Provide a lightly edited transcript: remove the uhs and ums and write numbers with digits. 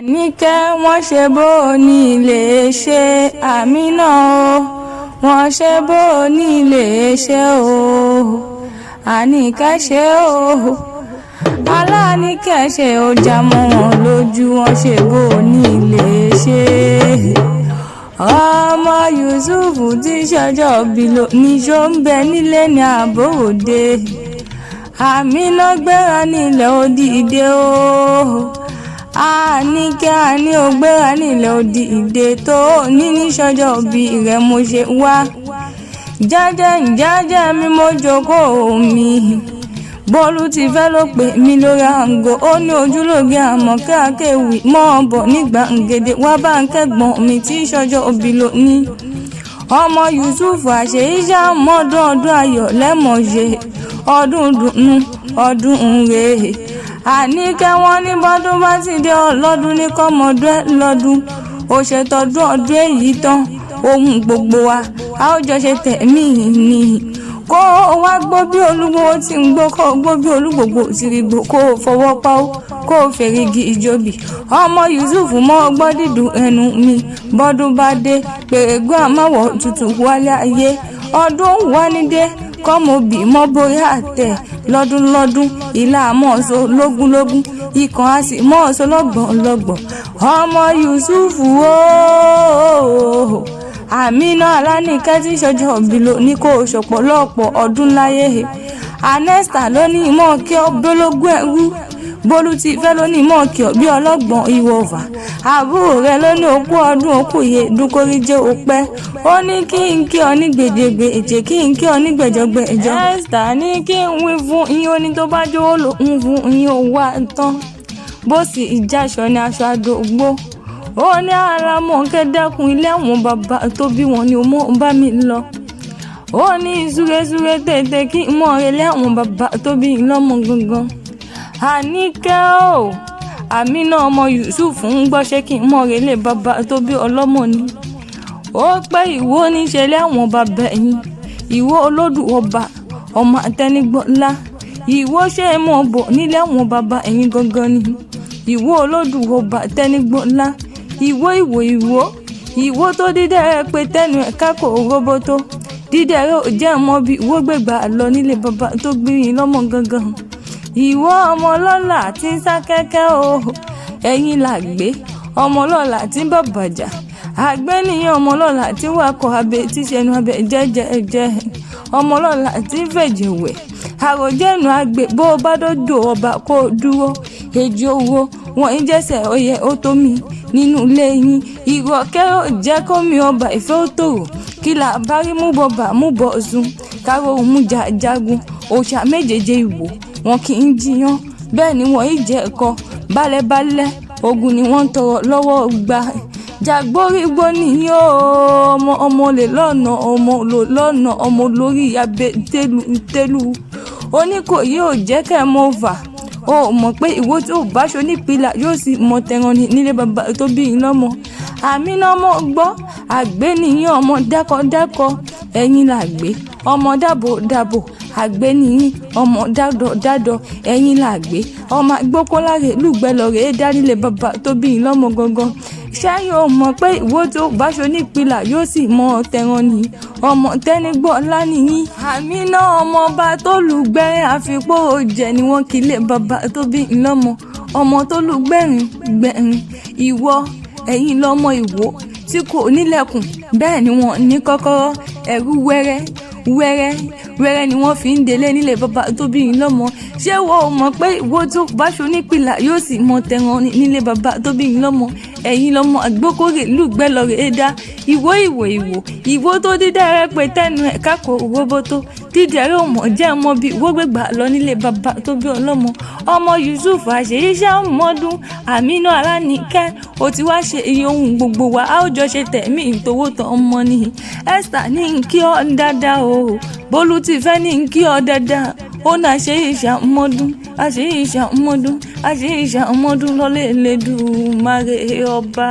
Anike wọ́n ṣe bó ní lè ṣe Aminat o, wọ́n ṣe bó ní lè ṣe o, Anike ṣe o, Anike ṣe ó já mọ́ wọn lójú, wọ́n ṣe bó ní lè ṣe. Ọmọ Yusuf tí ṣọjọ́ bí ló ní ṣó ń bẹ nílé ní àbòròdé, Aminat gbéra nílẹ̀ ó dìde o. Anike àní ó gbéra nílẹ̀ ó dìde tó ní ṣọjọ́ bí rẹ̀ mo ṣe wá. Jẹ́jẹ́ mi mo jókòó mi, Bólú ti fẹ́ ló pè mí lórí àǹgó, ó ní ojúlóge àmọ́ kéàkéwì mọ́ ọ̀bọ̀ ní gbàǹgede wá bá ń kẹ́gbọ́n mi tí ṣọjọ́ òbí ló ní. Ọmọ Yusuf àṣeyíṣà mọ́dún ọdún ayọ̀ lẹ́mọ̀ọ́ṣe, ọdún dùnnú ọdún rèé. Anike wọ́n ní bọ́dún bá ti dé ọlọ́dún ní kọ́mọdún ẹ lọ́dún, ó ṣètọ́dún ọdún èyí tán ohun gbogbo wa a ó jọ ṣe tẹ̀mí ni. Kó o wá gbó bí olúgbòho tí ń gbó, kó o gbó bí olúgbòho tí rí gbó, kó o fọwọ́ pa ó, kó o fèrègì ìjòbí. Ọmọ Yusuf mọ́ ọgbọ́ dídùn ẹnu mi, bọ́dún bá dé pèrègùn àmáwọ̀ tutù wálé ayé. Ọdún wá ní dé kọ́mọ bí mọ́ borí àtẹ̀, lọ́dún ìlà mọ́ọ̀sọ lógúnlógún, ikàn á sì mọ́ọ̀sọ lọ́gbọ̀n. Ọmọ Yusuf ooo, Aminat Anike tí ṣọjọ́ bí ló ní kó ṣọ̀pọ̀lọpọ̀ ọdún láyé. Anesta ló ní ìmọ̀ kí ọ bólógún ẹrú, Bólú ti fẹ́ ló ní ìmọ̀ kí ọ bí ọlọ́gbọ̀n ìwọ̀fà. Àbúrò rẹ̀ ló ní okú ọdún okú iye dúkórí jẹ́ òpẹ́, ó ní kí n kí ọ ní gbèdégbè èjè, kí n kí ọ ní gbẹ̀jọgbẹ̀jọ. Esther ní kí n wí fún yín, ó ní tó bá jówó ló ń fún yín ó wá tán, bó sì ìjáṣọ ní aṣọ àdógbò. Ó ní ara mọ̀ kẹ́dẹ́kun ilé àwọn bàbá tó bí wọn ni ó mọ̀ bá mi lọ. Ó ní súrésúré tètè kí n mọ̀ relé àwọn bàbá tó bí lọ́mọ gangan. Anike o, Aminat ọmọ Yusuf ń gbọ́ṣẹ́ kí n mọ̀ relé bàbá tó bí ọlọ́mọ ni. Ó pẹ́ ìwọ níṣẹ́lẹ̀ àwọn bàbá ẹ̀yìn, ìwọ olódù ọba ọmọ àtẹnigbọ́lá, ìwọ ṣe é mọ̀ bọ̀ nílé àwọn bàbá ẹ̀yìn gangan ni. Ìwọ olódù ọba àtẹnigbọ́lá, ìwọ tó dídẹ̀rẹ́ pé tẹ́nu ẹ̀ka kò róbótó, dídẹ̀rẹ́ ò jẹ́ mọ́ bí ìwọ gbégbá lọ nílé bàbá tó gbìyìn lọ́mọ gangan. Ìwọ ọmọ lọ́la tí ń sá kẹ́kẹ́ o, ẹ̀yin là gbé ọmọ lọ́la tí ń bàbàjà, àgbẹ̀ nìyẹn ọmọ lọ́la tí wàkọ̀ abẹ tí ṣẹnu abẹ jẹ́jẹ́jẹ́, ọmọ lọ́la tí ń fẹ̀jẹ̀ wẹ̀, àròjẹ́nu àgbẹ̀ bó o bá dọ́dọ̀ ọba kó o dúró. Èjì owó wọn ń jẹ́sẹ̀ oyè ó tó mi nínú ilé yín, ìrọ̀kẹ́rọ̀ jẹ́ kó mi ọba ìfẹ́ ó tòrò, kí là bá rí mú bọ̀bà mú bọ̀ sùn, káró mú jagun òòṣà méjèèjì ìwò wọn kì í jiyàn, bẹ́ẹ̀ ni wọ́n ì jẹ́ ẹ̀kọ́ bálẹ́bálẹ́ ogun ni wọ́n ń tọrọ lọ́wọ́ gba. Jàgbórígbó nìyí o, ọmọ lè lọ́nà ọmọ lórí abẹ́ tẹ́lu Oníkòyí ò jẹ́ kẹ́ mọ́ fà. Ó mọ̀ pé ìwọ tí ò bá ṣo nípìlà yóò sì mọ tẹran nílé bàbá tó bí i lọ́mọ. Aminat mọ́ gbọ́ àgbẹ̀ nìyí ọmọ dákọ̀dákọ̀, ẹ̀yin là gbé ọmọ dàbò, àgbẹ̀ nìyí ọmọ dádọ̀, ẹ̀yin là gbé ọmọ agbókọ́láre lùgbẹ́lọ́rẹ́ dá nílé bàbá tó bí i lọ́mọ gangan. Ṣáyé o mọ̀ pé ìwọ tí ò bá ṣo nípìlà yóò sì mọ tẹran ní ọmọ tẹ́nigbọ́lá nìyí. Aminat ọmọ ọba tó lùgbẹ́rin àfipó òjẹ ni wọ́n kì í lé bàbá tó bí i lọ́mọ, ọmọ tó lùgbẹ́rin ìwọ ẹ̀yin lọ́mọ ìwọ tí kò nílẹ̀kùn, bẹ́ẹ̀ ni wọ́n ní kọ́kọ́rọ́, ẹ̀rú wẹ́rẹ́ ni wọ́n fi ń délé nílé bàbá tó bí i lọ́mọ. Ṣé wo mọ̀ pé ìwọ tó bá ṣo nípìlà yóò sì mọ tẹran nílé bàbá tó bí i lọ́mọ, ẹ̀yin lọ́mọ àgbókòrè lùgbẹ́lọ́rẹ́ dá. Ìwọ tó dídẹ̀rẹ́ pé tẹ́nu ẹ̀ka kò róbótó, dídẹ̀rẹ́ ò mọ̀ jẹ́ mọ́ bí ìwọ gbégbá lọ nílé bàbá tó bí ọlọ́mọ. Ọmọ Yusuf àṣeyíṣà mọ́dún, Aminat Anike ó ti wá ṣe iye ohun gbogbo wa a ó jọ ṣe tẹ̀mí ìtòwó tán ọmọ ni. Esther ní ń kí ọ dáadáa o, Bólú ti fẹ́ ní ń kí ọ dáadáa, ó ní àṣeyíṣà mọ́dún lọ́lẹ́ Elédùmarè ọba.